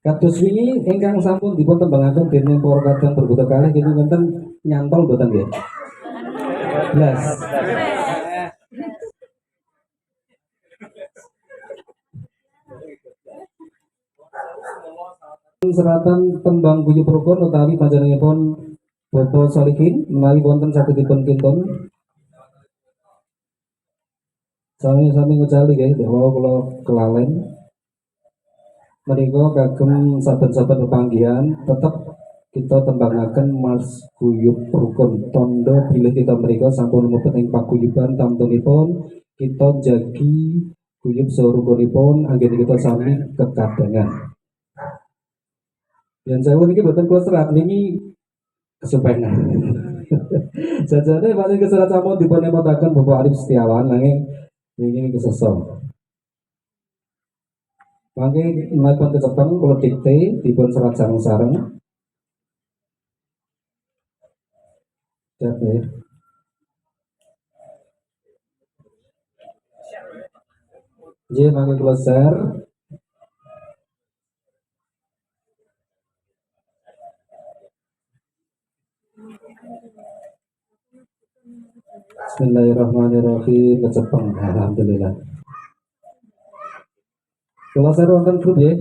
Kados wingi ingkang sampun dipun tembangaken dening para kadang berbuta kalih kinten wonten nyantol mboten nggih? Blas. Seratan tembang guyub rukun utawi panjenenganipun Bapak Solihin menawi wonten sagedipun kinten sami-sami ngucali nggih bahwa kula kelalen menika kagem saben-saben pepanggihan tetep kita tembangaken Mas Guyub Rukun tondo bilih kita menika sampun mlebet ing paguyuban tamtunipun kita jagi guyub sarukunipun anggen kita sami kekadangan. Yang saya niki boten kula serat niki kesupengan. Jajane paling keserat sampun dipun nemataken Bapak Arif Setiawan nanging ini kesesong. Mangke menawi kecepeng kula dikte dipun serat sareng-sareng. Jadi J mangke kula share. Bismillahirrahmanirrahim. Kecepeng alhamdulillah. Kula share wonten grup nggih.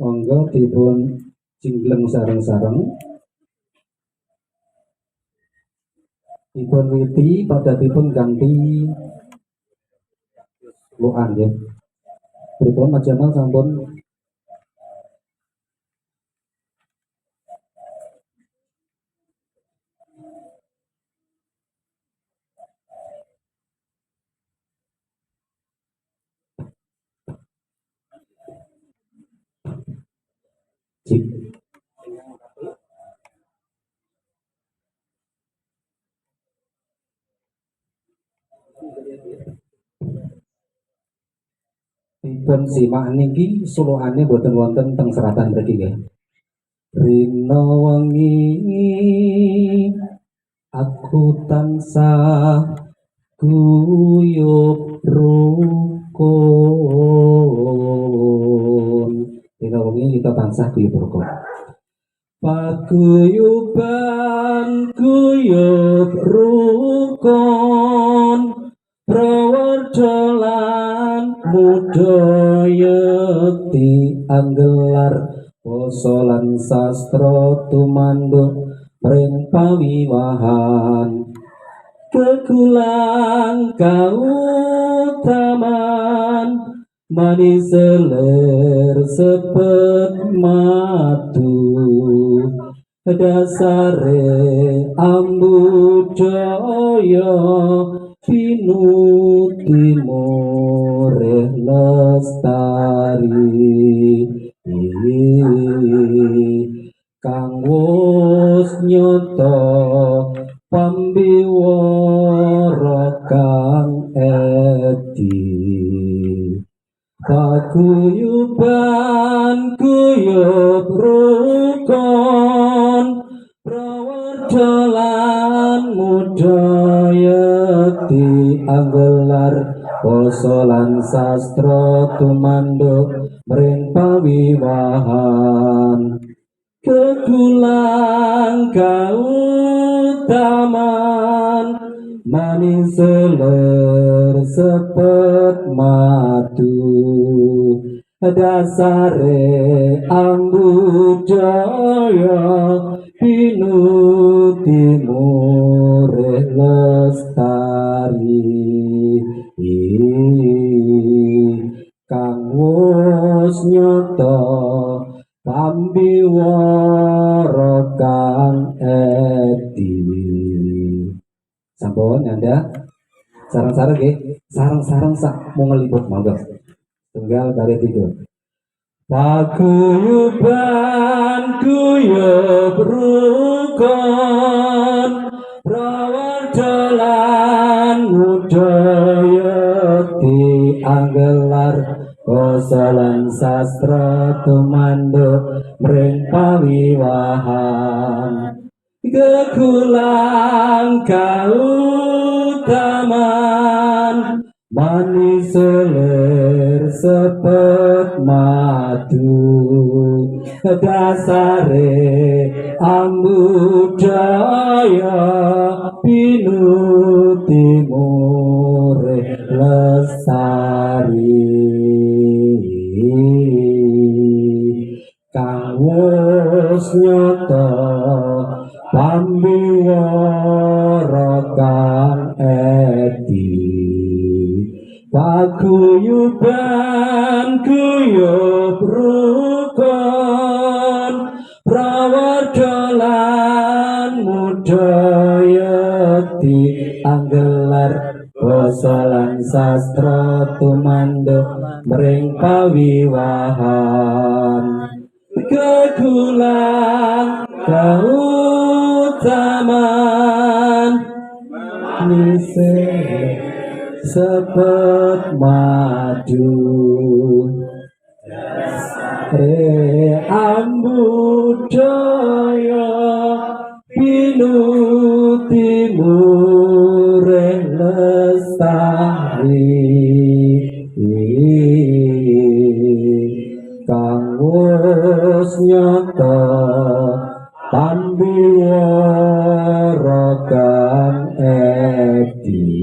Monggo dipun jingleng sareng-sareng. Dipun witi padhatipun ganti luan nggih. Pripun majamal sampun cik. Dipun simak niki suluane boten wonten teng seratan mriki nggih. Rina wengi aku tansah guyub rukun. Rina wengi kita tansah guyub rukun. Paguyuban guyub rukun prawardolan budaya dianggelar basa lan sastra tumanduk mring pawiwahan kegulang kautaman manis seler sepet madu dasare ambudaya pinutimore lestari kang wus nyoto pambiwara kang edi paguyuban guyub rukun prawardolan mudaya dianggelar basa lan sastra tumanduk mring pawiwahan kegulang kautaman manis seler sepet madu dasare ambudaya pinutimure lestari kang wus nyata pambiwara kang edi. Sampun Anda sarang-sarang nggih, sarang-sarang sak mau ngeliput monggo. Tunggal kali 3. Paguyuban guyub rukun prawardolan budaya dianggelar basa lan sastra tumanduk mring pawiwahan kegulang kautaman manis selir sepet madu dasare ambudaya pinutimure lestari kang wis nyata pambiwara kang edi paguyuban guyub rukun prawarga lan mudayati anggelar basa lan sastra tumandha mring pawiwahan kegulang kautaman nise sepet madu ambudaya pinutimure lestari kang wis nyata pambiwara kang edi.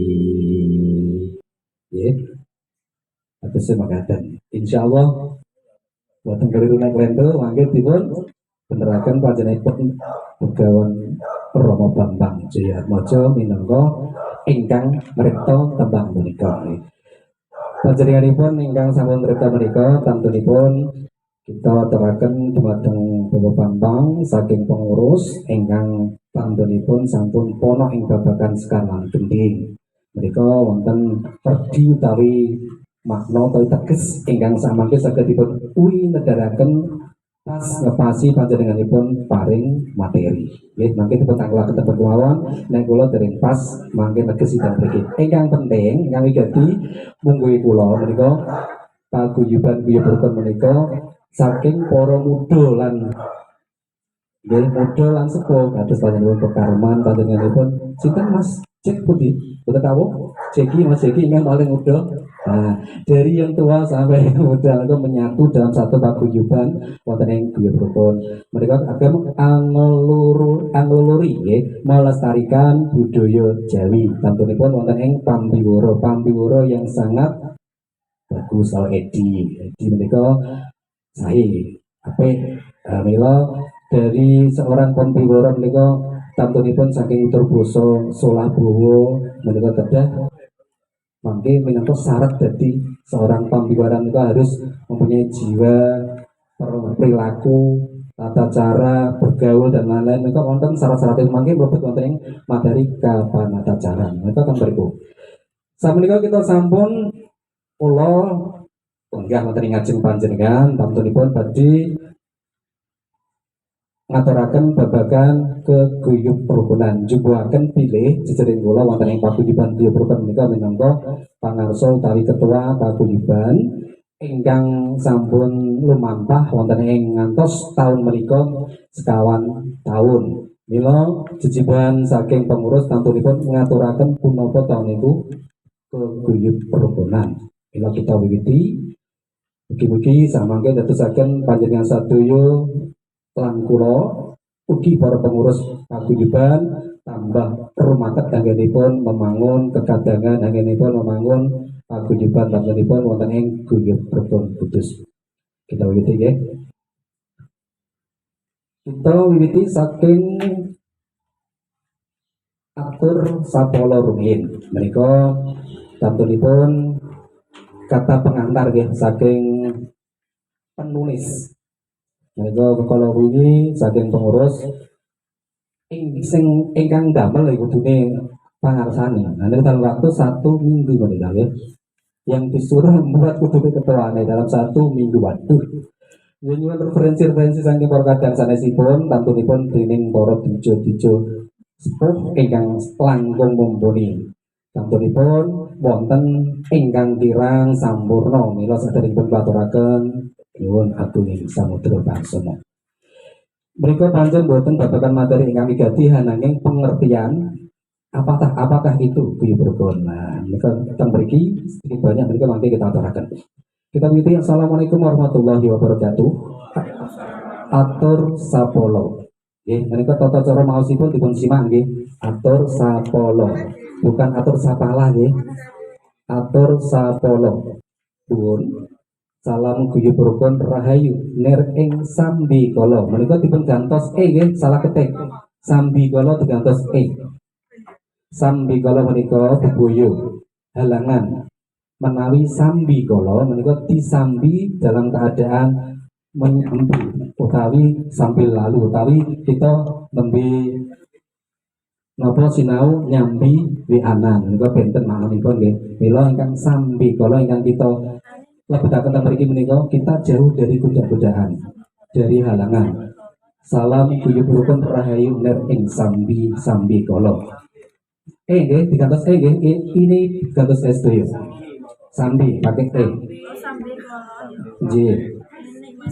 Atus makaten. Insyaallah boten keliru nek lento mangke dipun beneraken panjenenganipun Begawan Rama Bambang Jayatmaja minangka ingkang mripta tembang punika. Panjenenganipun ingkang sampun mripta menika tamtunipun kita aturaken dumateng Bapak Bambang saking pengurus ingkang tamtunipun sampun pono ing babagan sekar lan gending. Menika wonten perdi utawi makna utawi teges ingkang samangke saged dipun winedharaken pas ngepasi panjenenganipun paring materi. Nggih, mangke dipun tanglaken teng kemawon nek kula dereng pas mangke tegesipun mriki. Ingkang penting ingkang wigati mungguhi kula menika paguyuban guyub rukun menika saking para muda lan nggih muda lan sepuh kados panjenenganipun pekarman panjenenganipun sinten Mas Cek Putih betul tahu Ceki Mas Ceki yang paling muda. Nah, dari yang tua sampai yang muda itu menyatu dalam satu paguyuban wonten ing guyub rukun. Mereka akan angluluri melestarikan budaya Jawi. Tentunipun wonten ing pambiwara yang sangat bagus kalau Edi mereka sae mila dari seorang pambiwara mereka tamtunipun saking Turboso Solabowo menika kedah mangke minangka syarat dadi seorang pambiwara menika harus mempunyai jiwa perilaku tata cara bergaul dan lain-lain menika wonten syarat-syarat yang mangke mlebet wonten ing materi kapanatacaran menika kan beriku samenika kita sampun kula enggak wonten ing ngajeng panjenengan tamtunipun badhe ngaturaken babagan keguyub perukunan jubuhaken pilih jejering kula wonten ing paguyuban guyub rukun menika minangka pangarsa utawi ketua paguyuban ingkang sampun lumampah wonten ing ngantos taun menika sekawan taun. Mila jejiban saking pengurus tamtunipun ngaturaken punapa taun niku keguyub perukunan. Mila kita wiwiti mugi-mugi samangke dadosaken panjenengan sadaya lan kula ugi para pengurus paguyuban tambah rumaket anggenipun membangun kekadangan anggenipun membangun paguyuban anggenipun wonten ing guyub rukun kudus. Kita wiwiti nggih. Kita wiwiti saking atur sapala rumiyin. Menika tamtunipun kata pengantar nggih saking penulis. Menika kala wingi saking pengurus sing ingkang damel iku kudune pangarsane. Nah, dalam waktu 1 minggu menika nggih. Yang disuruh membuat kudune ketuane dalam 1 minggu. Waduh. Nyuwun referensi saking para kadang sanesipun tantunipun dening para dijo-dijo sepuh ingkang langkung mumpuni. Tantunipun wonten ingkang kirang sampurna mila saderengipun klaturaken nyuwun agung samudra parsana. Mereka pancen boten babagan materi ingkang wigati ananging pengertian Apakah itu guyub rukun? Nah, mereka tentang beriki sedikit banyak mereka nanti kita aturakan. Kita pilih. Assalamualaikum warahmatullahi wabarakatuh. Atur sapolo. Mereka tata cara maosipun dipun simak nggih. Atur sapolo. Bukan atur sapalah nggih. Atur sapolo. Pun salam guyub rukun rahayu ner ing sambi kala. Menika dipun gantos nggih, salah ketik. Sambi kala digantos Sambi kala menika beboyo halangan. Menawi sambi kala menika disambi dalam keadaan menyambi utawi sambil lalu utawi kita nembe napa sinau nyambi wianan menika benten manganipun nggih. Mila ingkang sambi kala ingkang kita lebetaken mriki menika kita jauh dari godaan, dari halangan. Salam guyub rukun rahayu ner ing sambi kala. Nggih, digantos nggih. Ini digantos dulu. Sambi pakai nggih.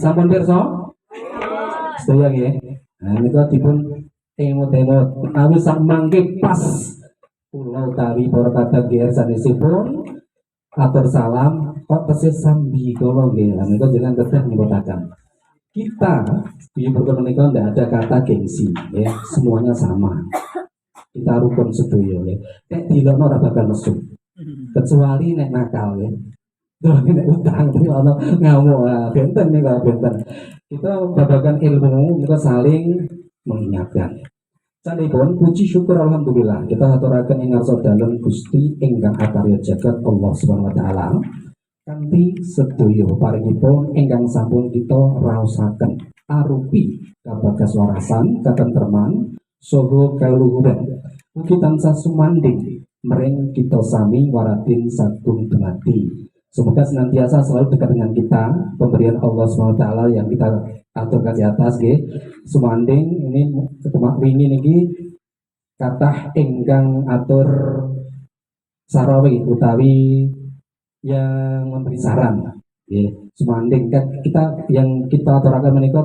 Sampun pirsa? Sedaya nggih. Nah niku dipun emot-emot menawi sak mangke pas kula utawi para kadang GR sanesipun atur salam kok tesih sambi kala nggih. Lah niku jenengan kedah nyebutaken. Kita di pertemuan menika ndak ada kata gengsi ya, semuanya sama. Kita rukun sedoyo ya. Nek dilokno ora bakal nesu. Kecuali nek nakal ya. Tuh nek utang iki ono ngamuk benten nika benten. Kita babagan ilmu kita saling mengingatkan. Sanipun puji syukur alhamdulillah kita aturaken ing ngarsa dalem Gusti ingkang akarya jagat Allah Subhanahu wa taala. Kanthi sedoyo paringipun ingkang sampun kita raosaken arupi kabagas warasan katentreman saha kaluhuran mugi tansah sumanding mring kita sami waradin sagung dumadi. Semoga senantiasa selalu dekat dengan kita pemberian Allah SWT yang kita aturkan di atas nggih. Sumanding ini wingi niki kathah ingkang atur sarawi utawi yang memberi saran ya. Sumanding kan kita yang kita aturaken menika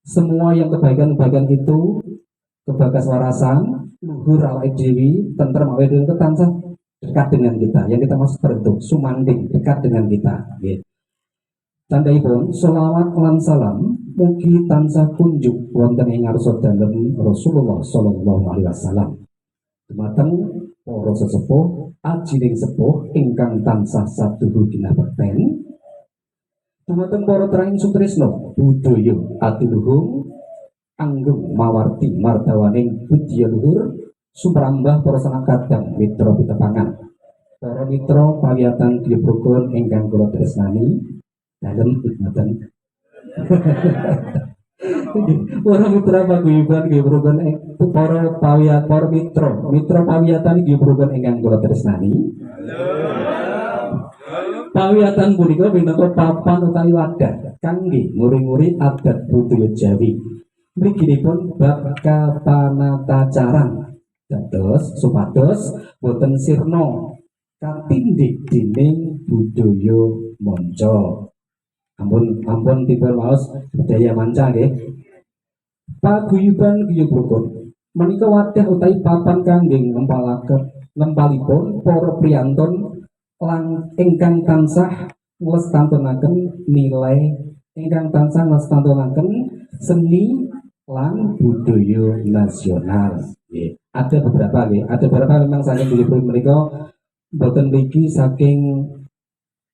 semua yang kebaikan-kebaikan itu kebagas warasan luhur awake dhewe tentrem awake dhewe tansah dekat dengan kita, yang kita maksud bentuk sumanding dekat dengan kita ya. Tandhaipun sholawat lan salam mugi tansah kunjuk wonten ing ngarsa dalem Rasulullah sallallahu alaihi wasallam dumateng para sesepuh ajining sepuh ingkang tansah saduhu ginabekten dumateng para trahing sutresna budaya atiluhung anggung mawarti mardawaning budya luhur sumrambah para sanak kadang mitra pitepangan para mitra pawiyatan guyub ingkang kula tresnani dalem khidmatan para mitra paguyuban guyub para pawiyat para mitra pawiyatan guyub ingkang kula tresnani. Pawiyatan punika minangka papan utawi wadah kangge muri-muri adat budaya Jawi. Mliginipun bab kapanatacaran dados supados boten sirna katindik dening budaya manca. Ampun dipun waos budaya manca nggih. Paguyuban guyub rukun menika wadah utawi papan kangge ngempalipun para priyantun lan ingkang tansah nglestarenaken nilai ingkang tansah nglestarenaken seni lan budaya nasional. Ada beberapa memang saking guyub mereka boten mriki saking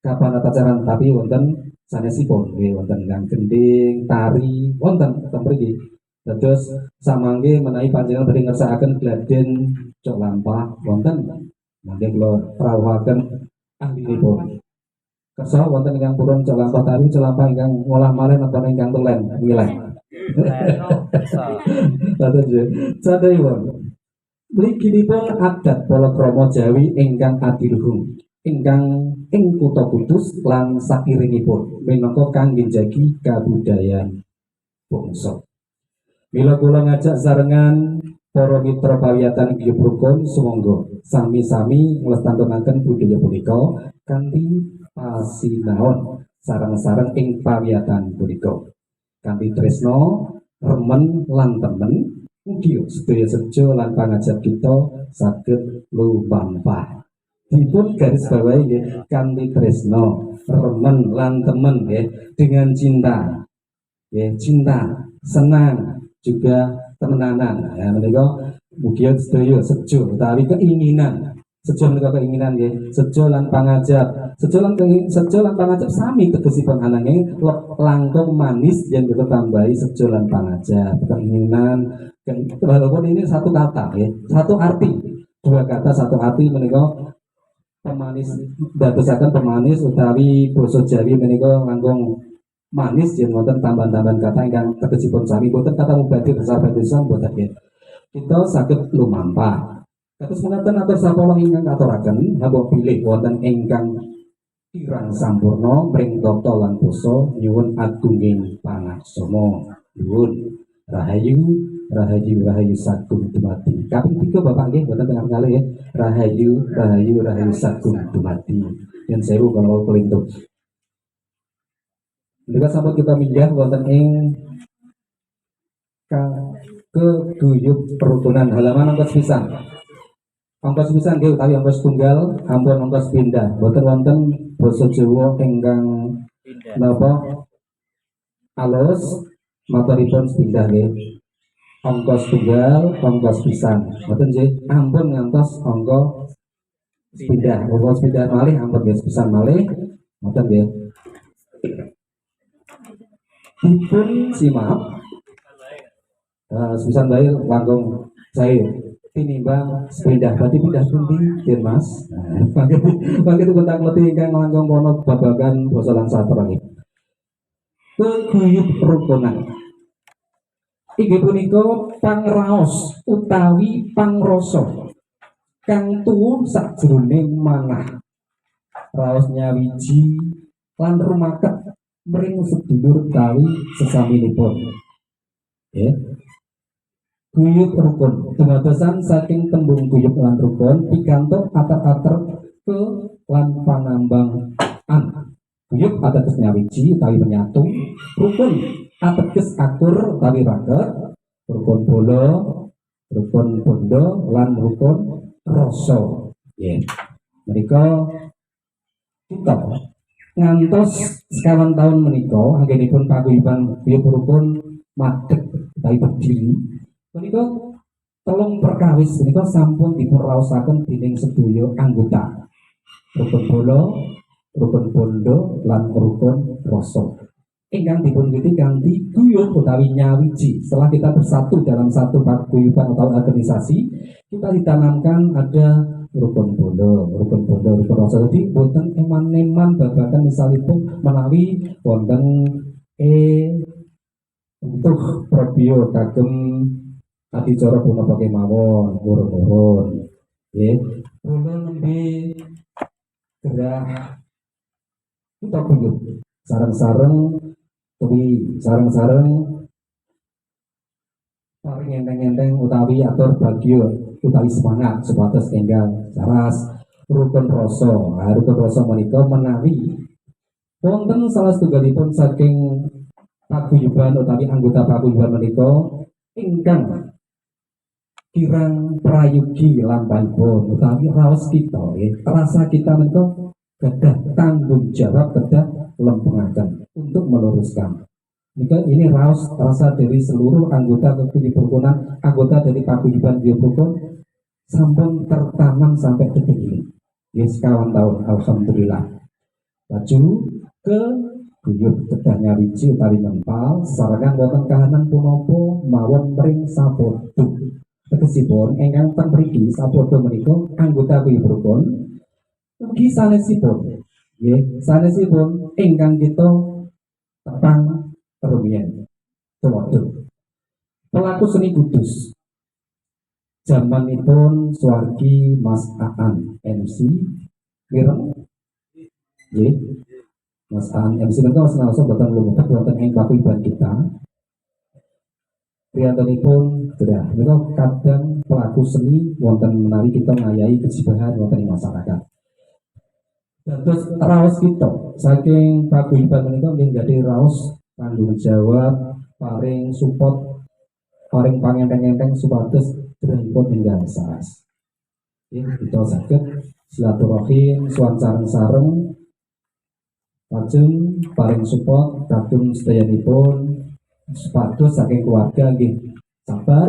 kapanatacaran tapi wonten sanesipun wonten kang gending, tari, wonten mriki. Dados samangke menawi panjenengan badhe ngersakaken gladen cok lampah wonten mangke kula rawuhaken ahlinipun. Kersa wonten ingkang purun cok lampah tari, cok lampah ingkang ngolah malih napa ingkang tulen milih. Sadayipun mliginipun adat palakrama Jawi ingkang adiluhung ingkang ing kutha Kudus lan sakiringipun minangka kangge njagi kabudayaan bangsa. Mila kula ngajak sarengan para mitra pawiyatan guyub rukun sumangga sami-sami nglestarenaken budaya punika kanthi pasinaon sareng-sareng ing pawiyatan punika. Kanthi tresna, remen lan temen Mugi sedaya sejo lan pangajap kita saged lumampah. Dipun garis bawahi nggih kanthi tresno, remen lan temen nggih dengan cinta. Ya, cinta, senang, juga temenanan. Ya, menika mugi sedaya sejo utawi keinginan. Sejo menika keinginan nggih, sejo lan pangajap. Sejo lan pangajap sami tegesipun ananging langkung manis yen kita tambahi sejo lan pangajap. Keinginan walaupun ini satu kata ya, satu arti. Dua kata satu arti menika pemanis dadosaken pemanis utawi basa Jawi menika langkung manis yen wonten tambahan-tambahan kata ingkang tegesipun sami boten kata mubadir sahabat desa boten nggih. Kita saged lumampah. Kados menawi atur sapala ingkang katuraken hamba pilih wonten ingkang kirang sampurna mring tata lan basa nyuwun agunging pangaksama. Nuwun rahayu rahayu rahayu sagung dumadi. Kaping 3 Bapak nggih boten tengah kalih ya. Rahayu rahayu rahayu sagung dumadi. Yen sewu kalau kelintuk. Juga sampai kita minggah wonten ing keguyub perukunan halaman ongkos pisan. Ongkos pisan nggih utawi ongkos tunggal ampun ongkos pindah. Boten wonten basa Jawa ingkang napa alus maturipun pindah nggih. Ongkos tunggal, ongkos pisan. Boten nggih ampun ngantos ongkos pindah. Ongkos pindah malih ampun nggih pisan malih. Boten nggih. Dipun simak sepisan bae langkung saya tinimbang sepindah berarti pindah pundi yen Mas. Mangke tentang leti ingkang langkung kono babagan basa lan sastra nggih. Keguyub rukunan. Inggih punika pangraos utawi pangrasa kang tuwuh sajroning manah. Raos nyawiji lan rumaket mring sedulur utawi sesaminipun. Ya. Guyub rukun dumadosan saking tembung guyub lan rukun pikantuk ater-ater ke lan panambang an. Guyub ateges nyawiji utawi menyatu, rukun ateges akur utawi raket, rukun bola, rukun bondo lan rukun rasa. Ya. Mereka kita ngantos sekawan tahun menika anggenipun paguyuban guyub rukun madeg utawi berdiri menika telung perkawis menika sampun dipun dening sedaya anggota rukun bola, rukun bondo lan rukun rasa ingkang dipunwiti kanthi guyub utawi nyawiji. Setelah kita bersatu dalam satu paguyuban atau organisasi, kita ditanamkan ada rukun bondo, rukun rasa. Jadi boten eman-eman babagan misalipun menawi wonten untuk probio kagem adicara punapa kemawon urun-urun nggih. Kula nembe gerah kita guyub sareng-sareng sareng-sareng paring enteng-enteng utawi atur bagio utawi semangat sebatas enggal saras rukun rasa. Rukun rasa menika menawi wonten salah setunggalipun saking paguyuban utawi anggota paguyuban menika ingkang kirang prayogi lampahipun utawi raos kita rasa kita menika gadah tanggung jawab gadah lempengaken untuk meluruskan. Ini raos rasa dari seluruh anggota kerukunan, anggota dari paguyuban rukun sampun tertanam sampai detik ini. Sekawan tahun, alhamdulillah. Laju ke guyub kedah nyawiji utawi nempal, sarangan wonten kahanan punapa mawon mring sapodo. Tegesipun ingkang teng mriki sapodo menika anggota guyub rukun ugi sanesipun. Nggih, sanesipun ingkang kita tepang rumiyin. Tuwaduk. Pelaku seni Kudus. Zamanipun Suwargi Mas Aan MC Wireng. Nggih. Mas Aan MC menika senasa boten lumebet wonten ing paguyuban kita. Priyantanipun gerah menika kadang pelaku seni wonten menawi kita ngayahi kejibahan wonten ing masyarakat. Terus raos kita saking paguyuban menika nggih gadhe raos tanggung jawab paring support paring pangenteng-enteng supados drahipun enggal saras. Kita saged silaturahim suwan sareng-sareng lajeng paring support kagem sedayanipun supados saking keluarga nggih sabar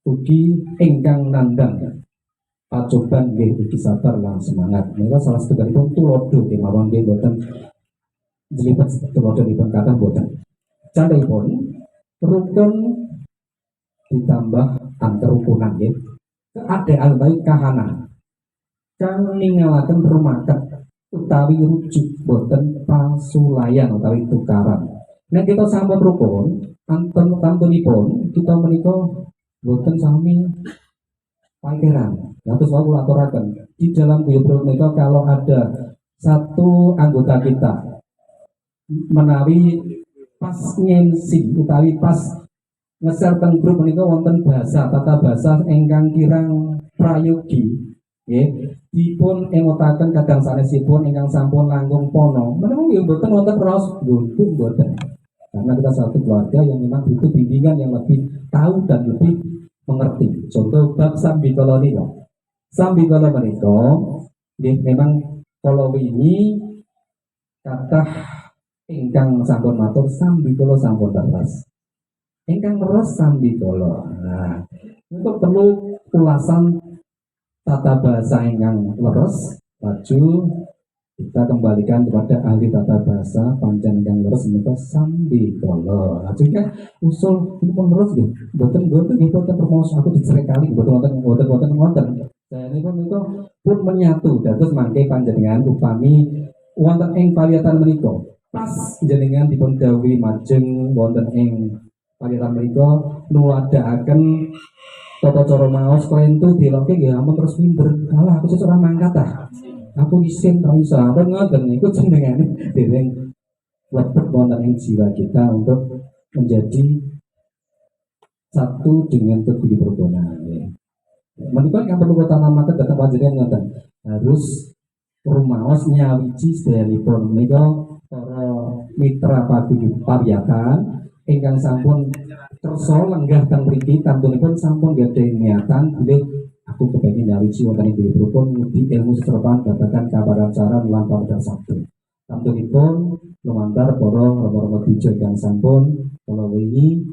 ugi ingkang nandhang pacoban nggih ugi sabar lan semangat. Menika salah setunggalipun tulodo kemawon nggih boten jelimet tulodonipun kathah boten. Candhaipun rukun ditambah antarukunan nggih. Keadaan baik kahanan kang ningalaken rumaket utawi rujuk boten pasulayan utawi tukaran. Nek kita sampun rukun, antunipun kita menika boten sami pakeran. Nah, terus aku aturaken di dalam bioprog menika kalau ada satu anggota kita menawi pas ngensi utawi pas nge-share teng grup menika wonten bahasa tata bahasa ingkang kirang prayogi nggih dipun emotaken kadang sanesipun ingkang sampun langkung pono menika nggih mboten wonten raos buntu mboten karena kita satu keluarga yang memang butuh bimbingan yang lebih tahu dan lebih mengerti. Contoh bab sambikala nika sambikala menika nggih memang kalau ini kathah ingkang sampun matur sambikala sampun leres ingkang leres sambikala. Nah, itu perlu ulasan tata bahasa ingkang leres. Laju kita kembalikan kepada ahli tata bahasa pancen ingkang leres menika sambikala. Laju kan usul ini pun leres nggih. Boten permos aku dicerik kali boten wonten. Saya ini pun menyatu dados mangke panjenengan upami wonten ing paliatan menika. Pas jenengan dipun dawuhi majeng wonten ing paliatan menika nuladakaken tata cara maos klentu diloke nggih ampun terus minder. Kalah aku seorang mangkat ah. Aku isin ra iso. Ampun ngoten niku jenengane dereng lebet wonten ing jiwa kita untuk menjadi satu dengan keguyuban. Menika yang perlu kita namaken dhateng panjenengan ngoten. Harus rumaos nyawiji sedayanipun menika para mitra paguyuban ingkang sampun kersa lenggah teng mriki tantunipun sampun gadhah niatan bilih aku kepengin nyawiji wonten ing grupipun ngudi ilmu seserapan babagan kaparancaran lan pamedar sabtu. Tantunipun lumantar para rama-rama dijo ingkang sampun kala wingi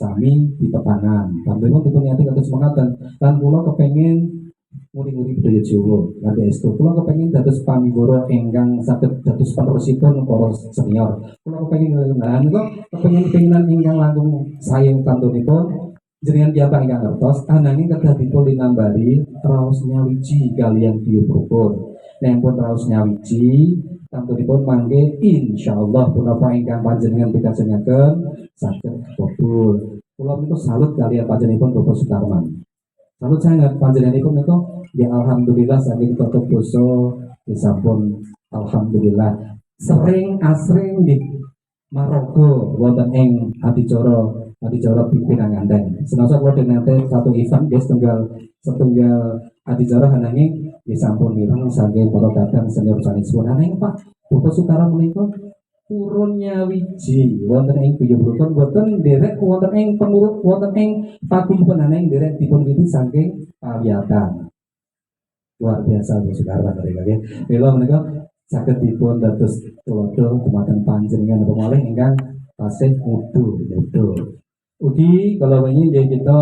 sami ditepangan. Tantunipun dipun niati kados mekaten lan kula kepengin nguri-nguri budaya Jawa kanthi estu. Kula kepengin dados pamibara ingkang saged dados penerusipun para senior. Kula kepengin niku kepengin-penginan ingkang langkung sae tantunipun jenengan piyambak ingkang ngertos ananging kedah dipun linambari raos nyawiji kaliyan biopropon. Nek pun raos nyawiji tantunipun mangke insyaallah punapa ingkang panjenengan pitajengaken saged kabul. Kula niku salut kaliyan panjenenganipun Bapak Sukarman. Salut sangat panjenenganipun niku ya alhamdulillah saking tutup basa disampun alhamdulillah sering asring di Marogo wonten ing adicara pimpinan ngandeng. Senasa kula nate satu event guys setunggal adicara ananging disampun mireng saking para kadang senior sanesipun ananging Pak Bapak Sukarman menika purun nyawiji wonten ing guyubipun boten nderek wonten ing pengurus wonten ing paguyuban ananging nderek dipun witi saking pawiyatan. Luar biasa Bu Sukarman mereka ya. Mila menika saged dipun dados tulodo dumateng panjenengan apa malih ingkang tasih mudu. Ugi kalau wingi nggih kita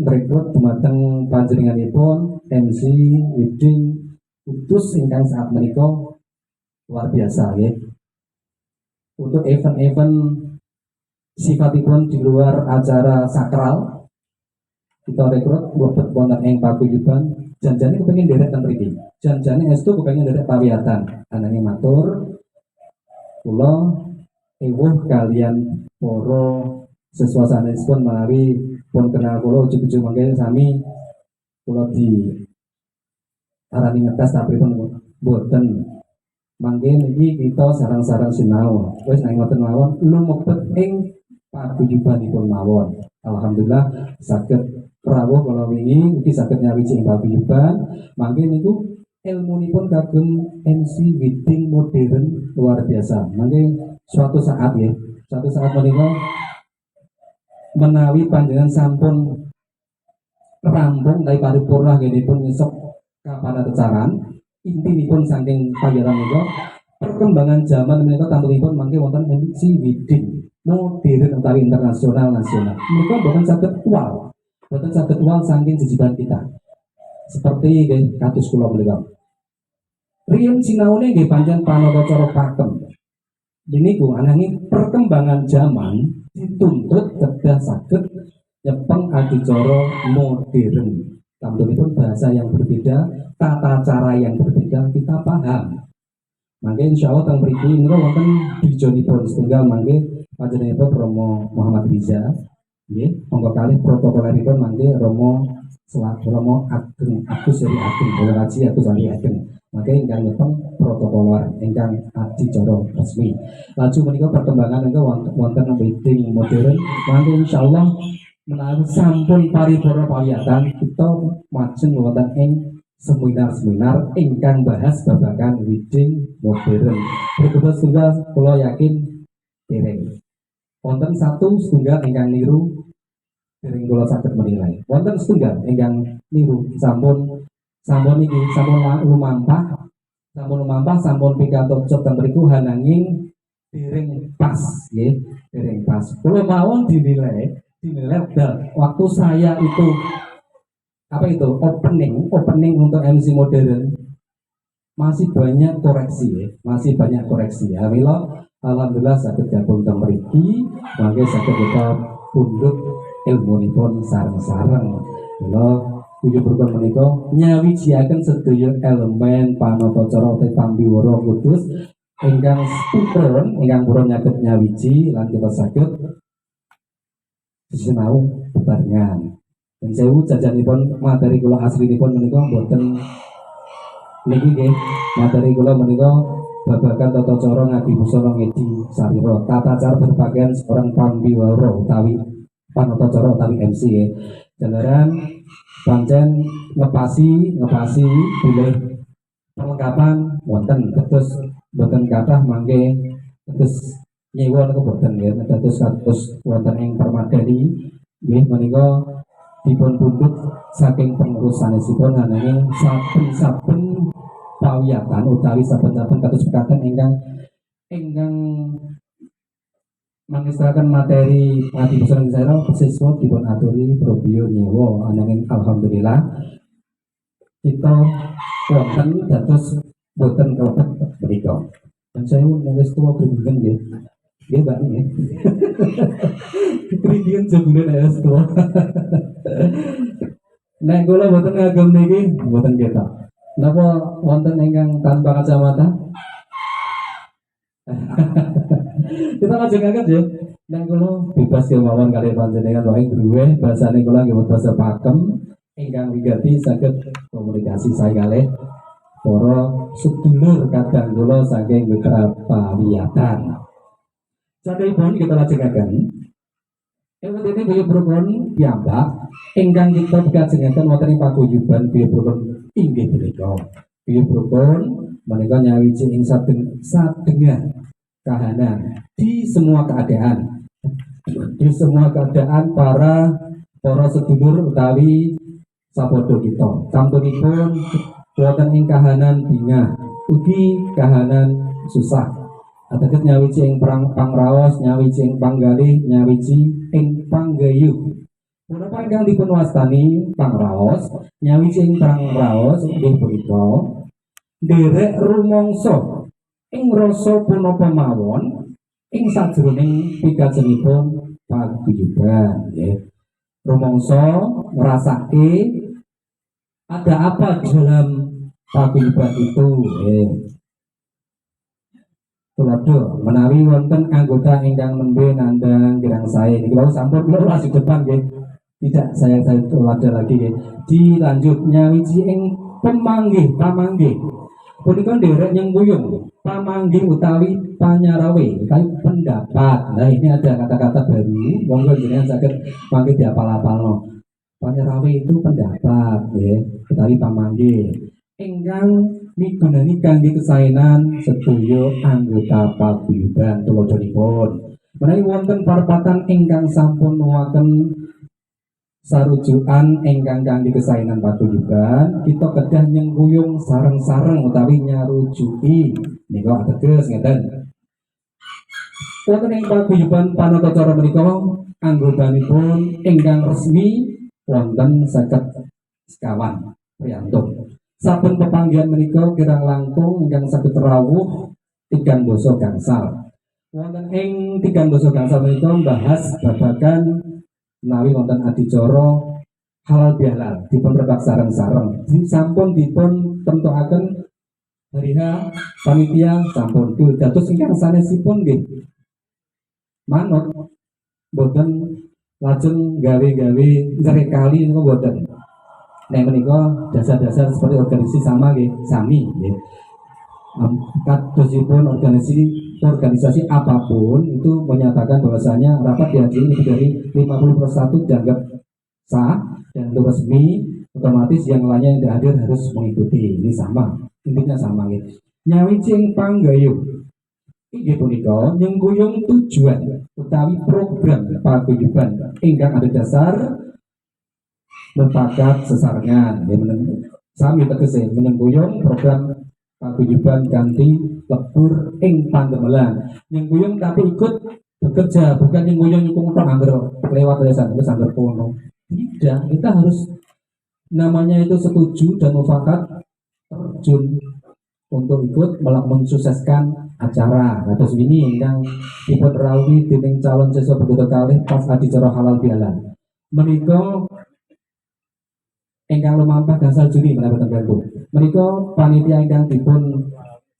rekrut dumateng panjenenganipun MC Widing Kudus ingkang saat menika luar biasa ya. Untuk event-event sifatipun di luar acara sakral kita rekrut boten wonten ing paguyuban janjane kepengin nderek teng mriki. Janjane estu kepengin nderek pawiyatan. Anane matur kula ewuh kalian para seswasanipun menawi pun kenal kula ujug-ujug mangke sami kula di arani ngetes tapi pun boten mangke niki kita sarang-sarang sinau. Wis nek ngoten mawon lumebet ing paguyubanipun mawon. Alhamdulillah saged rawuh kala wingi iki saged nyawiji ing paguyuban. Mangke niku ilmunipun kagem MC Widing modern luar biasa. Mangke suatu saat menika menawi panjenengan sampun rampung dari paripurna pun nyesek kapanatacaran intinipun saking pagelaran menika perkembangan zaman menika tampilipun mangke wonten MC Widing modern utawi internasional nasional mereka boten saged uwal saking jejiban kita seperti kados kula menika riyen sinaune nggih pancen panatacara pakem niku ananging perkembangan zaman dituntut kedah saged nyepeng adicara modern tampilipun bahasa yang berbeda tata cara yang berbeda kita paham mangke insyaallah teng mriki menika wonten bijonipun setunggal mangke panjenenganipun Romo Muhammad Riza nggih monggo kalih protokoleripun mangke Romo Ageng Agus Seri Ageng Bolaji Agus Seri Ageng maka ingkang nyepeng protokoler ingkang adicara resmi laju menika perkembangan menika wonten wedding modern mangke insyaallah menawi sampun paripurna pawiyatan kita majeng wonten ing seminar-seminar ingkang bahas babagan wedding modern berikut setunggal kula yakin dereng wonten satu setunggal ingkang niru dereng kula saged menilai wonten setunggal ingkang niru sampun iki sampun lumampah sampun pikantuk cop teng mriku hananging dereng pas nggih dereng pas kula mawon dinilai waktu saya itu opening untuk MC modern masih banyak koreksi ya mila alhamdulillah saged gabung teng mriki mangke saged kita pundhut ilmunipun sareng-sareng mila kuyuh menika nyawijiaken sedaya elemen panatacara te pambiwara kudus ingkang purun nyaket nyawiji lan kita saged sinau bebarengan. Dan sewu jajanipun materi kula aslinipun menika mboten niki nggih materi kula menika babagan tata cara ngadi busana ngedi sarira tata cara berpakaian seorang pambiwara utawi panatacara utawi MC nggih. Jalaran pancen ngepasi boleh perlengkapan wonten terus boten kathah mangke terus nyewa niku boten nggih terus kados wonten ing permadani nggih menika dipun pundhut saking pengurus sanesipun ananging saben-saben pawiyatan utawi saben-saben kados pekaten ingkang mangestakaken materi ngadi busana saya siswa dipun aturi probio nyewa ananging alhamdulillah kita wonten dados boten kelebet menika. Dan saya nulis tua pribadian nggih. Nggih Mbak nggih. Pribadian sebulan ya tua. Nek kula boten ngagem niki boten ketok. Napa wonten ingkang tanpa kacamata? Kita lajengaken ya. Nek kula bebas kemawon kali panjenengan wae gruwe bahasane kula nggih basa pakem ingkang wigati saged komunikasi saya kalih para sedulur kadang kula saking mitra pawiyatan. Saderipun kita lajengaken Ewetene Biaya Brokon piyambak ingkang kita kajengaken wonten ing paguyuban Biaya Brokon inggih punika. Biaya Brokon menika nyawiji ing sadengah kahanan di semua keadaan. Di semua keadaan para sedulur utawi sapodo kita. Tamtunipun wonten ing kahanan bingah, ugi kahanan susah. Ateges nyawiji ing pangraos, nyawiji ing panggalih, nyawiji ing panggayuh. Punapa ingkang dipun wastani pangraos, nyawiji ing pangraos inggih punika nderek rumangsa ing rasa punapa mawon ing sajroning pikajenipun paguyuban nggih. Rumangsa ngrasake ada apa dalam paguyuban itu Tuladha menawi wonten anggota ingkang nembe nandhang kirang sae niki wau sampun kula laju depan nggih. Tidak saya tuladha lagi nggih. Dilanjut nyawiji ing pamanggih. Punika nderek nyengkuyung pamanggih utawi panyarawe utawi pendapat. Nah ini ada kata-kata baru monggo jenengan saged mangke diapal-apalno. Panyarawe itu pendapat nggih utawi pamanggih ingkang migunani kangge kesaenan sedaya anggota paguyuban tuladhanipun Menawi wonten parpatan ingkang sampun nuwaken sarujukan ingkang kangge kesainan paguyuban, kita kedah nyengguyung sareng-sareng utawi nyarujuki nika ateges ngeten. Wonten ing paguyuban panatacara menika anggotanipun ingkang resmi wonten 50 sekawan priyantun. Saben pepanggihan menika kirang langkung ingkang saged rawuh 3 dasa gangsal. Wonten ing 3 dasa gangsal menika membahas babagan menawi wonten adicara halal bihalal dipun rebak sareng-sareng. Sampun dipun tentuaken hari panitia sampun dados ingkang sanesipun nggih manut boten lajeng gawe-gawe ngrekali niku boten. Nek menika dasar-dasar seperti organisasi sama nggih sami nggih. Kadosipun organisasi apapun itu menyatakan bahwasanya rapat dihadiri lebih dari 50% dianggap sah dan itu resmi, otomatis yang lainnya yang tidak hadir harus mengikuti. Ini sama, intinya sama gitu. Nyawicing panggayuh inggih punika nyengguyung tujuan utawi program paguyuban ingkang ada dasar mufakat sesarengan ya sami tegese menyengguyung program paguyuban ganti lebur ing pandemelan nyengguyung tapi ikut bekerja, bukan nyengguyung nyukung tok angger lewat lesan terus angger kono. Tidak, kita harus namanya itu setuju dan mufakat terjun untuk ikut mensukseskan acara. Kados wingi ingkang dipun rawuhi dening calon siswa begitu kalih pas adicara halal bihalal. Menika ingkang lumampah gangsal Juni menawi tentu. Menika panitia ingkang dipun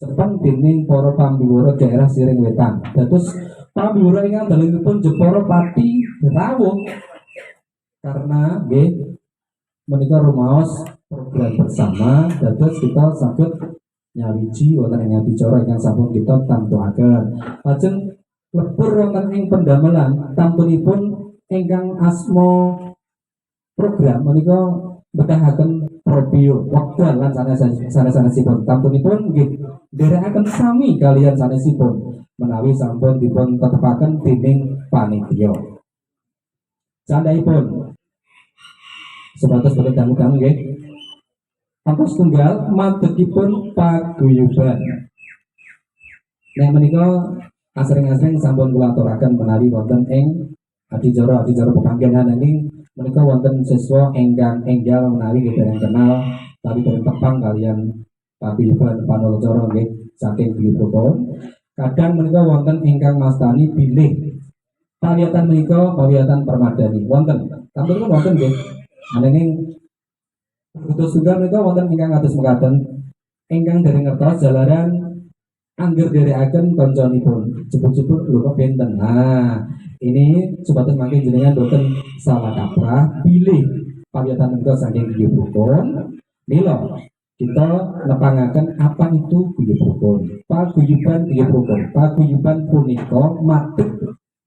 cepeng dening para pambiwara daerah Siring Wetan. Dados pambiwara ingkang dalemipun Jepara Pati rawuh karena nggih menika rumaos program bersama dados kita saged nyawiji wonten ing adicara ingkang sampun kita tamtuaken. Lajeng lebur wonten ing pendamelan tamtunipun ingkang asma program menika betahaken probio wekdal lan sanes-sanesipun tamtunipun nggih nderekaken sami kalian sanesipun menawi sampun dipun tetepaken dening panitia. Candhaipun sebatas pada tamu-tamu nggih. Angkos tunggal madegipun paguyuban. Nek menika asring-asring sampun kula aturaken menawi wonten ing adicara pepanggihan ini menika wonten siswa enggal menawi dereng kenal tapi dereng tepang kalian paguyuban panatacara nggih saking Biyupropon. Kadang menika wonten ingkang mastani bilih pawiyatan menika pawiyatan permadani wonten. Sampun wonten nggih. Ananging putus tunggal menika wonten ingkang kados mekaten ingkang dereng ngertos jalaran angger derekaken kancanipun jebul-jebul lho kok benten. Nah, ini sebatas mangke jenengan boten salah kaprah pilih pawiyatan menika saking Biyupropon. Mila kita nepangaken apa itu Biyupropon. Paguyuban Biyupropon. Paguyuban punika madhep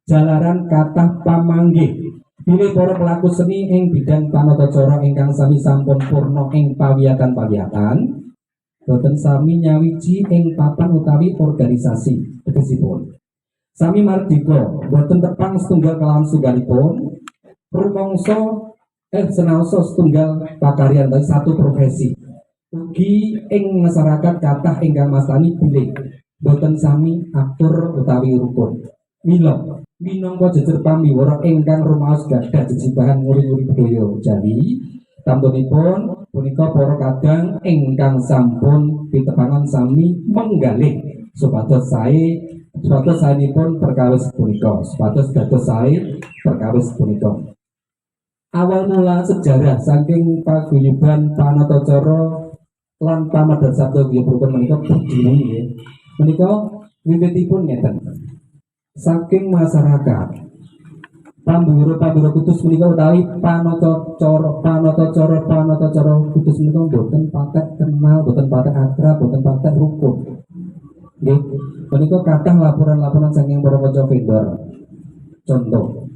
jalaran kathah pamanggih pilih para pelaku seni ing bidang panatacara ingkang sami sampun purna ing pawiyatan-pawiyatan boten sami nyawiji ing papan utawi organisasi tegesipun sami mardika boten tepang setunggal kelawan setunggalipun rumangsa senaosa setunggal pakaryan dari satu profesi ugi ing masyarakat kathah ingkang mastani bilih boten sami atur utawi rukun. Mila minangka jejer pambiwara ingkang rumaos gadah jejibahan nguri-nguri budaya Jawi tamtunipun punika para kadang ingkang sampun pitepangan sami menggalih supados saenipun perkawis punika supados dados sae perkawis punika. Awal mula sejarah saking paguyuban panatacara lan pamadarsato Biyupropon menika berdiri nggih. Menika wiwitipun ngeten. Saking masyarakat pambiwara kudus menika utawi panatacara kudus menika boten patek kenal, boten patek akrab, boten patek rukun. Nggih, menika kathah laporan-laporan saking para kanca vendor. Contoh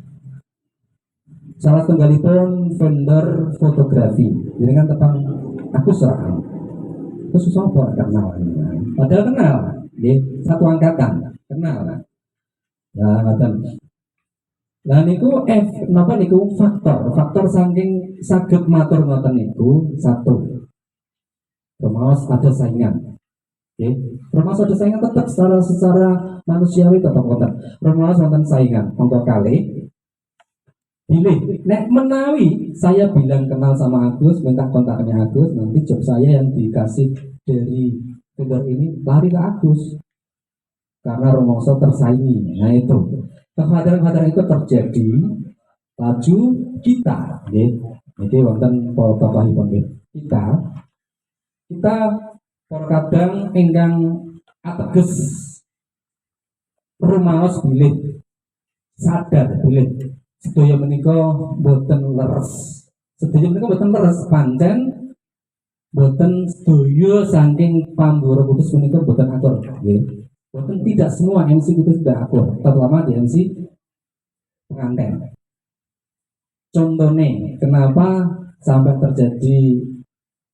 salah tunggalipun vendor fotografi. Jenengan tepang aku serang. Terus sapa kenal? Padahal kenal, nggih, satu angkatan, kenal. Nah, ngoten. Lah niku napa niku faktor saking saged matur ngoten niku satu. Rumaos ada saingan. Oke. Rumaos ada saingan tetap secara manusiawi tetap wonten. Rumaos wonten saingan. Monggo kali pilih. Nek menawi saya bilang kenal sama Agus, minta kontaknya Agus, nanti job saya yang dikasih dari vendor ini lari ke Agus karena rumongso tersaingi. Nah itu kekhawatiran itu terjadi laju kita, jadi wonten para tokohipun kita kadang ingkang ateges rumaos bilih sadar bilih sedaya menika boten leres. Sedaya menika boten leres pancen boten sedaya saking pambura putus menika boten akur nggih. Boten tidak semua MC putus sudah akur, terutama di MC pengantin. Contohnya, kenapa sampai terjadi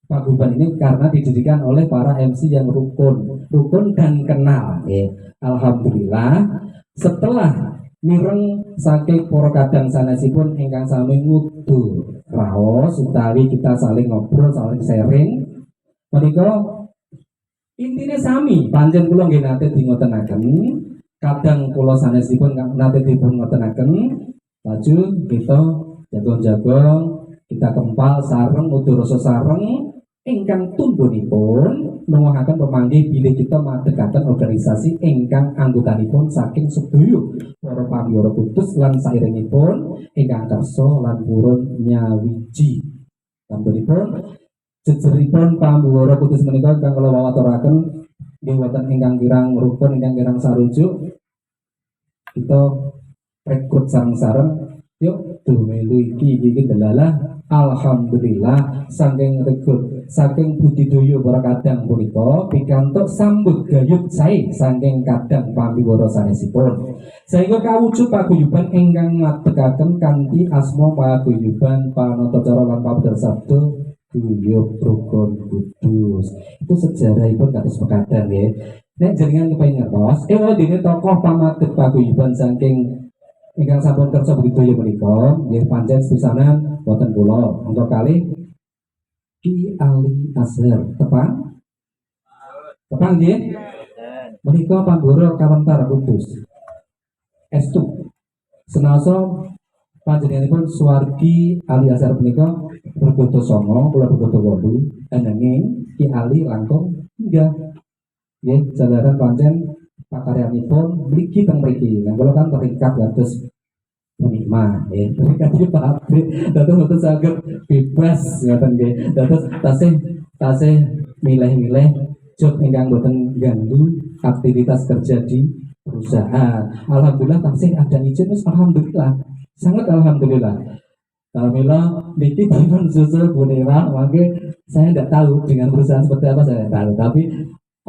paguyuban ini karena didirikan oleh para MC yang rukun dan kenal. Alhamdulillah setelah mireng saking para kadang sanesipun ingkang sami ngudu raos utawi kita saling ngobrol, saling sharing. Menika intine sami, pancen kula nggih nate dingotenaken, kadang kula sanesipun nate dipun ngotenaken, laju kita jagong-jagong, kita kempal sareng udur rasa sareng ingkang tundhonipun nuwuhaken pemanggih bilih kita madegaken organisasi ingkang anggotanipun saking sedaya para pamiyara putus lan sairingipun ingkang kersa lan purun nyawiji. Sampun jejeripun pamiyara putus menika ingkang kula wawaturaken nggih wonten ingkang kirang rukun ingkang kirang sarujuk. Kita rekrut sareng-sareng yuk melu iki delalah. Alhamdulillah saking rekrut saking budidaya para kadang punika pikantuk sambut gayut sae saking kadang pamiwara sanesipun sehingga kawujud paguyuban ingkang ngadegaken kanthi asma paguyuban Panatacara lan Pabdar Sabda Guyub Rukun Kudus. Itu sejarahipun kados mekaten nggih. Nek jenengan kepengin ngertos dene tokoh pamadhet paguyuban saking ingkang sampun kersa budidaya menika nggih pancen sepisanan wonten kula untuk kali Ki Ali Azhar tepang nggih menika Panggoro kawentar Kudus estu senasa panjenenganipun Suwargi Ali Azhar menika bergoto songo kula bergoto 8 ananging Ki Ali langkung enggak nggih jalaran pancen pakaryanipun mriki teng mriki. Nah, kula kan terikat kados menikmah, terikat di pabrik, dados mboten saged bebas ngoten nggih. Dados tasih milih-milih job ingkang mboten ganggu aktivitas kerja di perusahaan. Alhamdulillah tasih ada izin, alhamdulillah. Sangat alhamdulillah. Alhamdulillah niki dipun susul Bunira, mangke saya tidak tahu dengan perusahaan seperti apa saya tidak tahu, tapi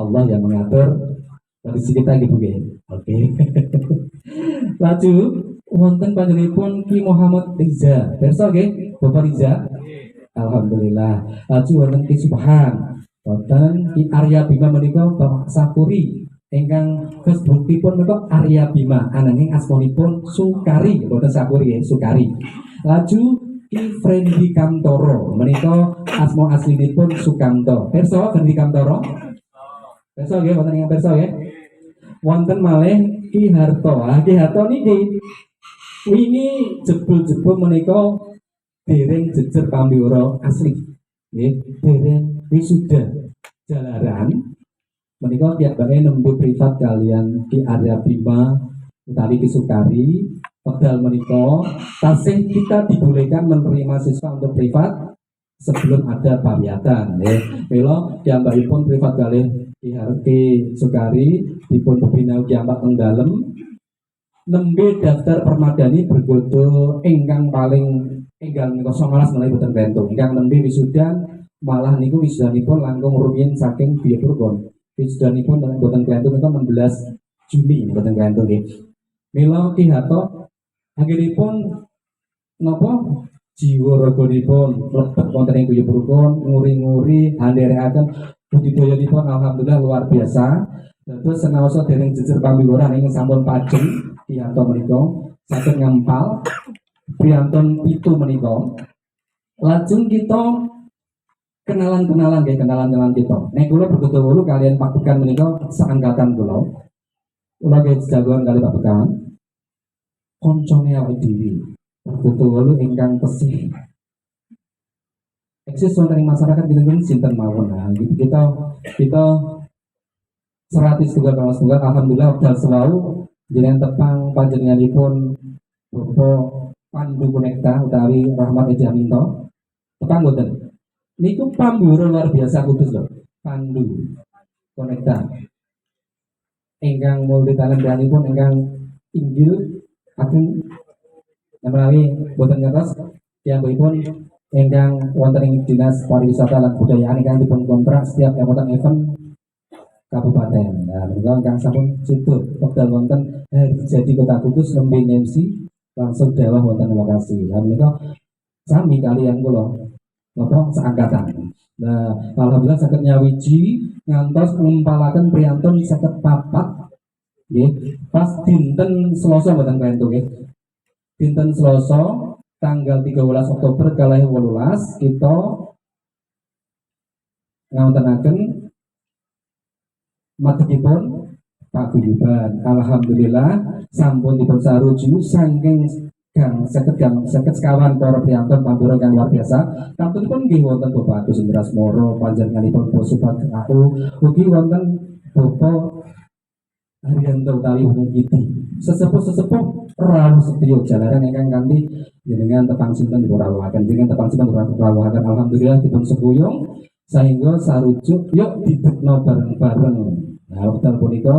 Allah yang mengatur kondisi kita gitu ya. Oke. Laju wonten panjenenganipun Ki Muhammad Riza. Pirsa nggih, Bapak Riza. Alhamdulillah. Laju wonten Ki Subhan. Wonten Ki Arya Bima menika Bapak Sapuri. Ingkang Facebookipun menika Arya Bima, ananging asmanipun Sukari, boten Sapuri ya, Sukari. Laju Ki Frendi Kamtoro menika asma aslinipun Sukamto. Pirsa Frendi Kamtoro? Pirsa nggih, wonten ingkang pirsa nggih. Wonten malih Ki Harto. Ki Harto niki wingi jebul-jebul menika dereng jejer pamiyara asli. Nggih, dereng wisuda jalaran. Menika tiyambake nembe privat kalian Ki Arya Bima utawi Ki Sukari. Padahal menika tasih kita dibolehkan menerima siswa untuk privat sebelum ada pamiyatan. Mila tiyambakipun privat kalih Ki Sukari dipun bina kiamat teng dalem nembe daftar permadani bergodo ingkang paling enggal menika 19 menawi boten bentuk ingkang nembe wisudan malah niku wisudanipun langkung rumiyin saking Biaya Purkon. Wisudanipun boten bentuk menika 16 Juni boten bentuk nggih. Mila Ki Harto akhiripun napa jiwa raganipun mlebet wonten ing Biaya Purkon nguri-nguri handherekaken budidayanipun alhamdulillah luar biasa. Dados senaosa dereng jejer pambiwuran ing sampun pajeng Priyanto menika saged ngempal priyantun pitu menika. Lajeng kita kenalan-kenalan nggih, kenalan-kenalan kita. Nek kula bergota wolu kalian Pak Bekan menika seangkatan kula. Kula nggih jagoan kali Pak Bekan. Koncone awake dhewe. Bergota wolu ingkang tesih. Eksis wonten ing masyarakat kinten sinten mawon. Nah, kita seratis juga kalau semoga alhamdulillah wekdal sewau jenengan tepang panjenenganipun Bapak Pandu Konekta utawi Rahmat Edi Aminto. Tepang mboten? Niku pamburu luar biasa kudus lho. Pandu Konekta. Ingkang multi talentanipun ingkang inggil ageng menawi boten ngertos piyambakipun ingkang wonten ing Dinas Pariwisata lan Kebudayaan ingkang dipun kontrak setiap wonten event kabupaten. Nah, menika ingkang sampun situ wekdal wonten jadi Kota Kudus nembe MC langsung dawuh wonten lokasi. Nah, menika sami kaliyan kula napa seangkatan. Nah, alhamdulillah saged nyawiji ngantos ngumpalaken priyantun 54 nggih. Pas dinten Selasa mboten klentu nggih. Dinten Selasa tanggal 13 Oktober 2018 kita ngawontenaken madhepipun paguyuban. Alhamdulillah sampun dipun saruju saking gang seket sekawan para priyantun pambura kang luar biasa. Tamtunipun nggih wonten Bapak Agus Indras Moro, panjenenganipun Bos Subagio aku, ugi wonten Bapak Haryanto utawi Bung Kiti. Sesepuh rawuh sedaya jalaran ingkang kanthi jenengan tepang sinten dipun rawuhaken, jenengan tepang sinten dipun rawuhaken. Alhamdulillah dipun seguyung sehingga sarujuk yuk didekno bareng-bareng. Nah, wekdal punika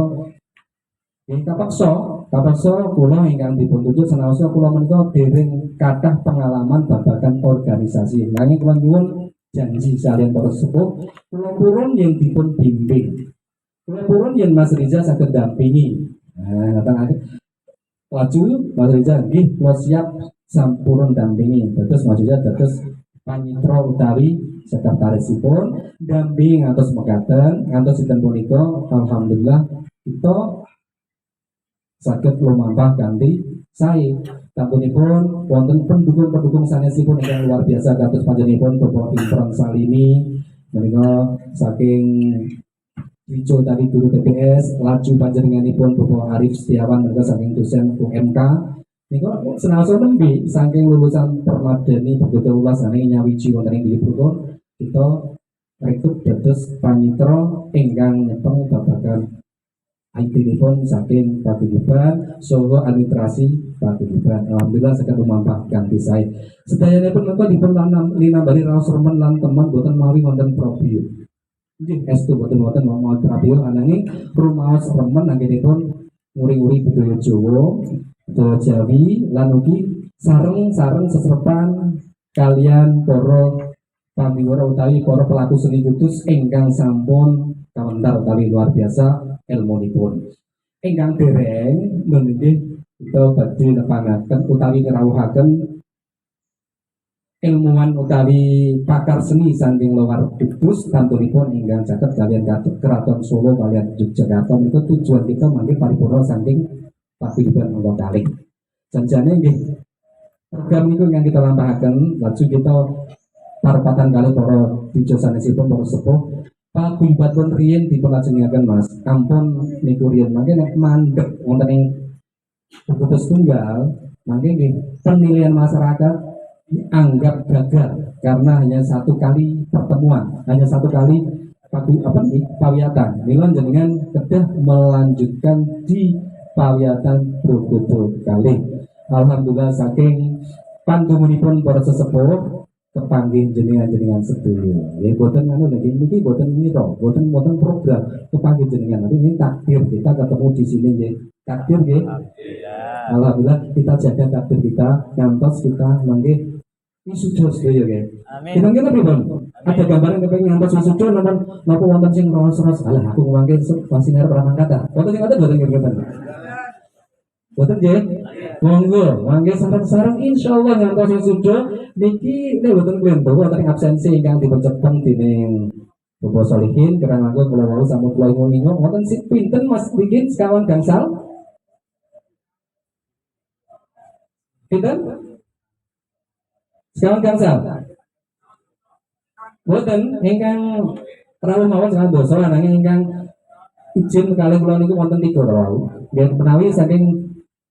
nggih kapeksa kula ingkang dipun tuju senaosa kula menika dereng kathah pengalaman babagan organisasi. Nanging kula nyuwun janji kaliyan para sepuh, kula purun yang dipun bimbing. Kula purun yang Mas Riza saged dampingi. Nah, ngaten laju Mas Riza nggih kula siap sampurun dampingi. Dados Mas Riza dados panitra utawi sekretarisipun damping ngantos mekaten ngantos sinten punika alhamdulillah kita saged lumampah kanthi sae. Tampunipun wonten pendukung-pendukung sanesipun ingkang luar biasa kados panjenenganipun Bapak Imron Salimi menika saking Wijo tadi guru TPS, laju panjenenganipun Bapak Arif Setiawan menika saking dosen UMK. Nika senaosa nembe saking lulusan Permadani Bogor Ulas saking nyawiji wonten ing Bilipurun kita rekrut dados panitra ingkang nyepeng babagan IT-nipun saking paguyuban saha administrasi paguyuban. Alhamdulillah saged lumampah kanthi sae. Sedayanipun menika dipun linambari raos remen lan teman boten mawi wonten probio. Nggih estu boten mawi probio ananging rumaos remen anggenipun nguri-nguri budaya Jawa, budaya Jawi lan ugi sareng-sareng sesrepan kalian para pamiwara utawi para pelaku seni kudus ingkang sampun kawentar utawi luar biasa ilmunipun. Ingkang dereng nggih kita badhe nepangaken utawi ngrawuhaken ilmuwan utawi pakar seni saking luar kudus tantunipun ingkang caket kalian Keraton Solo kalian Yogyakarta itu tujuan kita mangke paripurna saking paguyuban monggo kalih. Janjane nggih program niku ingkang kita lampahaken laju kita parpatan kali para dijo sanesipun para sepuh paguyuban pun riyen dipun lajengaken Mas. Ampun niku riyen mangke nek mandeg wonten ing Kudus tunggal mangke nggih penilaian masyarakat dianggap gagal karena hanya satu kali pertemuan, hanya satu kali pawiatan. Mila jenengan kedah melanjutkan di pawiatan Brogodo kalih. Alhamdulillah saking pandumunipun para sesepuh kepanggih jenengan sedaya. Ya boten anu niki boten ngira, boten program kepanggih jenengan. Nanti ini takdir kita ketemu di sini nggih. Takdir nggih. Alhamdulillah kita jaga takdir kita ngantos kita mangke wisuda sedaya nggih. Amin. Kita ngene pripun? Ada gambaran kepengin ngantos wisuda napa wonten sing ros-ros. Alah aku mangke pasti ngarep ora mangkat ta. Wonten sing ngoten boten nggih. Boten nggih. Monggo, mangke sareng-sareng insyaallah ngantos wisuda niki nek boten klentu wonten absensi ingkang dipun cepeng dening Bobo Solihin kerang langkung kula wau sampun kula ingung-ingung wonten sing pinten Mas bikin sekawan gangsal? Pinten? Sekawan gangsal. Boten ingkang rawuh mawon sekawan dosa ananging ingkang izin kalih kula niku wonten 3 rawuh. Nggih menawi saking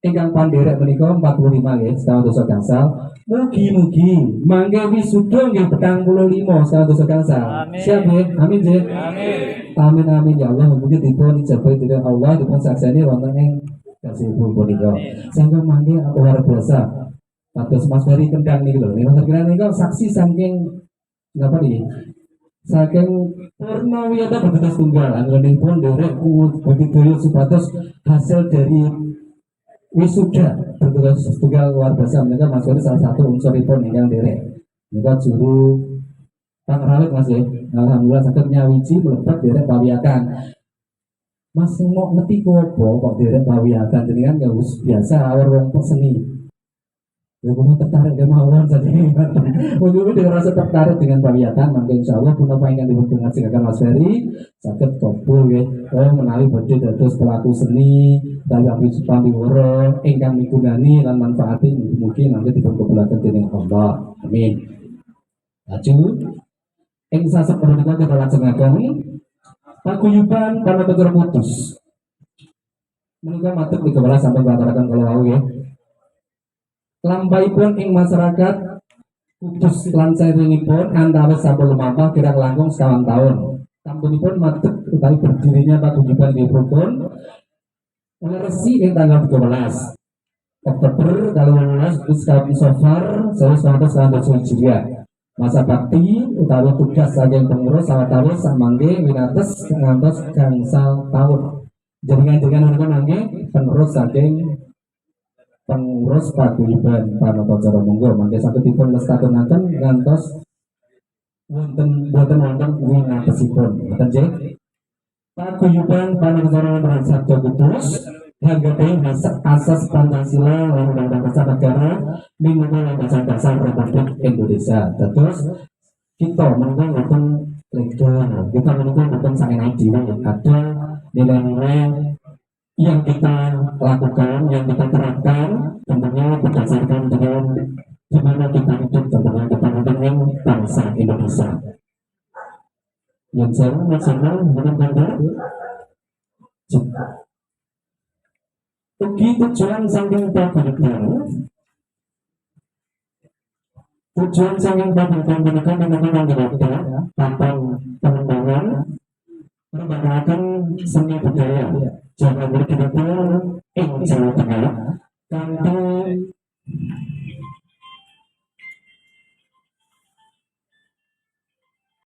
ingkang pandherek menika 45 nggih sekawan dosa gangsal. Mugi-mugi mangke wisuda nggih 45 sekawan dosa gangsal. Siap nggih? Amin nggih. Amin amin ya Allah, mugi dipun ijabahi dening Allah dipun sakseni wonten ing kasihipun punika. Sangga mangke luar biasa. Pados Mas Ferry kendang niki lho. Nek kira niku saksi saking napa niki? Saking purnawiyata bertugas tunggal anggenipun derek budidaya supados hasil dari wisuda bertugas tunggal luar biasa. Menika Mas Ferry salah satu unsuripun ingkang derek. Menika juru pangrawit Mas ya. Alhamdulillah saged nyawiji mlebet derek pawiyakan. Mas mau ngerti kok derek pawiyakan jenengan ya wis biasa awor wong seni. Ya punya tertarik dia mawon saja. Mungkin dia rasa tertarik dengan pawiyakan, maka insya Allah punya pengen dihubungkan dengan Mas Ferry sakit kopul ya. Oh menawi badhe dados pelaku seni, tapi abis pambiworo ingkang migunani lan manfaatin mungkin nanti dipun kebulaken dening Allah. Amin. Laju ing sasep menika kita lajengaken paguyuban Panategur Putus. Menika matur 13 sampai bataraken kalau wau ya. Lampahipun ing masyarakat Kudus lan saderengipun antawis sampun lumampah kirang langkung 9 tahun. Tampunipun madhep utawi berdirinya paguyuban nggih pripun? Resi ing tanggal 13 Oktober 2018 Uskap Sofar 1900 Hijriah. Masa bakti utawi tugas saking pengurus sawetawis samangke winates ngantos gangsal tahun. Jenengan-jenengan menika mangke penerus saking pengurus paguyuban Panotocara monggo mangke saged dipun lestarenaken ngantos wonten winatesipun. Ngoten nggih. Paguyuban Panotocara Sabda Kudus hanggadhahi asas Pancasila lan Undang-Undang Dasar Negara minangka landasan dasar Republik Indonesia. Terus kita menika mboten legal, kita menika mboten saenake dhewe, ada nilai-nilai yang kita lakukan, yang kita terapkan tentunya berdasarkan dengan gimana kita hidup tentunya kita dengan bangsa Indonesia. Yang saya maksimal benar-benar ugi tujuan saking paguyuban. Tujuan saking paguyuban menika mengenai papan pengembangan seni budaya Jawa Timur ing Jawa Tengah kanthi